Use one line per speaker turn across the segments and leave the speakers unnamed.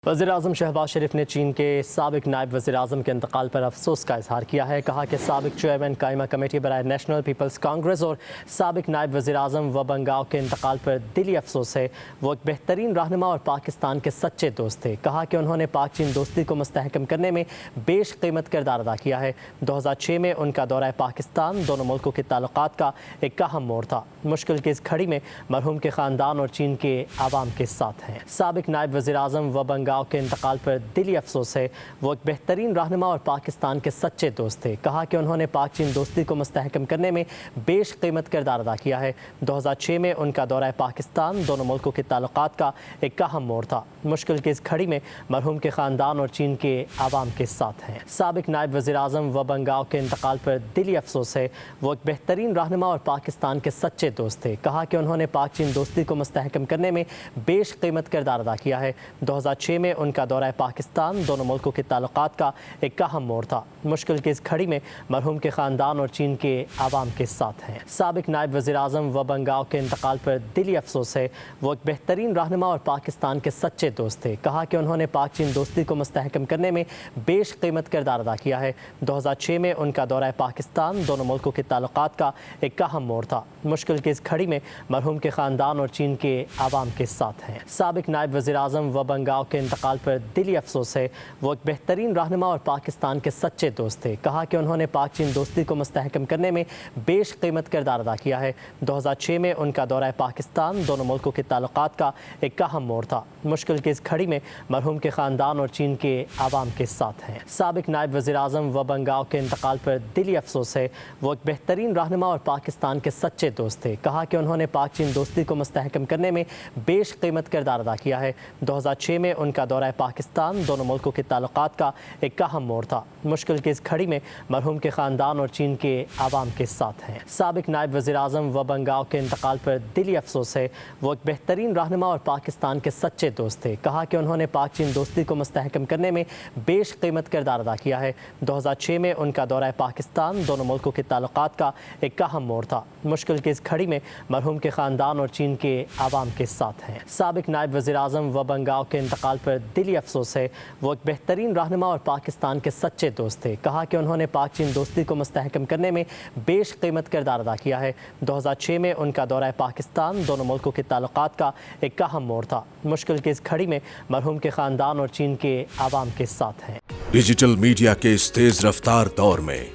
वज़ीर-ए-आज़म शहबाज शरीफ ने चीन के साबिक नायब वज़ीर-ए-आज़म के इंतकाल पर अफसोस का इजहार किया है। कहा कि साबिक चेयरमैन कायमा कमेटी बराए नेशनल पीपल्स कांग्रेस और साबिक नायब वज़ीर-ए-आज़म वबंगाओ के इंतकाल पर दिली अफसोस है। वो एक बेहतरीन रहनुमा और पाकिस्तान के सच्चे दोस्त थे। कहा कि उन्होंने पाक चीन दोस्ती को मुस्तहकम करने में बेश कीमत किरदार अदा किया है। 2006 में उनका दौरा पाकिस्तान दोनों मुल्कों के ताल्लुकात का एक अहम मोड़ था। मुश्किल की इस घड़ी में मरहूम के ख़ानदान और चीन के आवाम के साथ हैं। साबिक नायब वज़ीर-ए-आज़म वबंगाओ के इंतकाल पर दिली अफसोस है। वो एक बेहतरीन रहनुमा और पाकिस्तान के सच्चे दोस्त थे। कहा कि उन्होंने पाक चीन दोस्ती को मुस्तहकम करने में बेश कीमत किरदार अदा किया है। 2006 में उनका दौरा पाकिस्तान दोनों मुल्कों के ताल्लुकात का एक अहम मोड़ था। मुश्किल की इस घड़ी में मरहूम के ख़ानदान और चीन के आवाम के साथ हैं। साबिक नायब वज़ीर-ए-आज़म वबंगाओ के इंतकाल पर दिली अफसोस है। वो एक बेहतरीन रहनुमा और पाकिस्तान के सच्चे दोस्त थे। कहा कि उन्होंने पाक चीन दोस्ती को मुस्तहकम करने में बेश कीमत किरदार अदा किया है। 2006 में उनका दौरा पाकिस्तान दोनों मुल्कों के ताल्लुकात का एक अहम मोड़ था। मुश्किल की इस घड़ी में मरहूम के ख़ानदान और चीन के आवाम के साथ हैं। साबिक नायब वज़ीर-ए-आज़म वबंगाओ के इंतकाल पर दिली अफसोस है। वो एक बेहतरीन रहनुमा और पाकिस्तान के सच्चे दोस्त थे। कहा कि उन्होंने पाक चीन दोस्ती को मुस्तहकम करने में बेश कीमत किरदार अदा किया है। 2006 में उनका दौरा पाकिस्तान दोनों मुल्कों के ताल्लुकात का एक अहम मोड़ था। मुश्किल की इस घड़ी में मरहूम के ख़ानदान और चीन के आवाम के साथ हैं। साबिक नायब वज़ीर-ए-आज़म वबंगाओ के इंतकाल पर दिली अफसोस है। वो एक बेहतरीन रहनुमा और पाकिस्तान के सच्चे दोस्त थे। कहा कि उन्होंने पाक चीन दोस्ती को मुस्तहकम करने में बेश कीमत किरदार अदा किया है। 2006 में उनका दौरा पाकिस्तान दोनों मुल्कों के ताल्लुकात का एक अहम मोड़ था। मुश्किल की इस घड़ी में मरहूम के ख़ानदान और चीन के आवाम के साथ हैं। साबिक नायब वज़ीर-ए-आज़म वबंगाओ के इंतकाल पर दिली अफसोस है। वो एक बेहतरीन रहनुमा और पाकिस्तान के सच्चे दोस्त थे। कहा कि उन्होंने पाक चीन दोस्ती को मुस्तहकम करने में बेश कीमत किरदार अदा किया है। 2006 में उनका दौरा पाकिस्तान दोनों मुल्कों के ताल्लुकात का एक अहम मोड़ था। मुश्किल की इस घड़ी में मरहूम के ख़ानदान और चीन के आवाम के साथ हैं। साबिक नायब वज़ीर-ए-आज़म वबंगाओ के इंतकाल पर दिली अफसोस है। वो एक बेहतरीन रहनुमा और पाकिस्तान के सच्चे दोस्त थे। कहा कि उन्होंने पाक चीन दोस्ती को मुस्तहकम करने में बेश कीमत किरदार अदा किया है। 2006 में उनका दौरा पाकिस्तान दोनों मुल्कों के ताल्लुकात का एक अहम मोड़ था। मुश्किल की इस घड़ी में मरहूम के ख़ानदान और चीन के आवाम के साथ हैं। साबिक नायब वज़ीर-ए-आज़म वबंगाओ के इंतकाल पर दिली अफसोस है। वो एक बेहतरीन रहनुमा और पाकिस्तान के सच्चे दोस्त थे। कहा कि उन्होंने पाक चीन दोस्ती को मुस्तहकम करने में बेश कीमत किरदार अदा किया है। 2006 में उनका दौरा पाकिस्तान दोनों मुल्कों के ताल्लुकात का एक अहम मोड़ था। मुश्किल की इस घड़ी में मरहूम के ख़ानदान और चीन के आवाम के साथ हैं।
डिजिटल मीडिया के इस तेज रफ्तार दौर में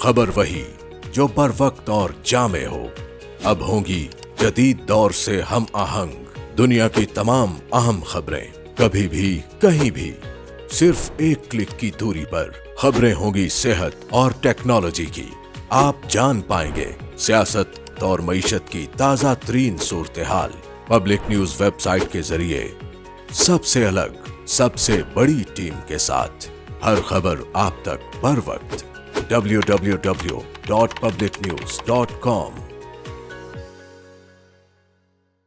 खबर वही जो बर वक्त और जामे हो। अब होंगी जदीद दौर से हम आहंग दुनिया की तमाम अहम खबरें, कभी भी कहीं भी, सिर्फ एक क्लिक की दूरी पर। खबरें होंगी सेहत और टेक्नोलॉजी की। आप जान पाएंगे सियासत और मईशत की ताजा तरीन सूरत हाल। पब्लिक न्यूज वेबसाइट के जरिए सबसे अलग, सबसे बड़ी टीम के साथ हर खबर आप तक बर वक्त। www.publicnews.com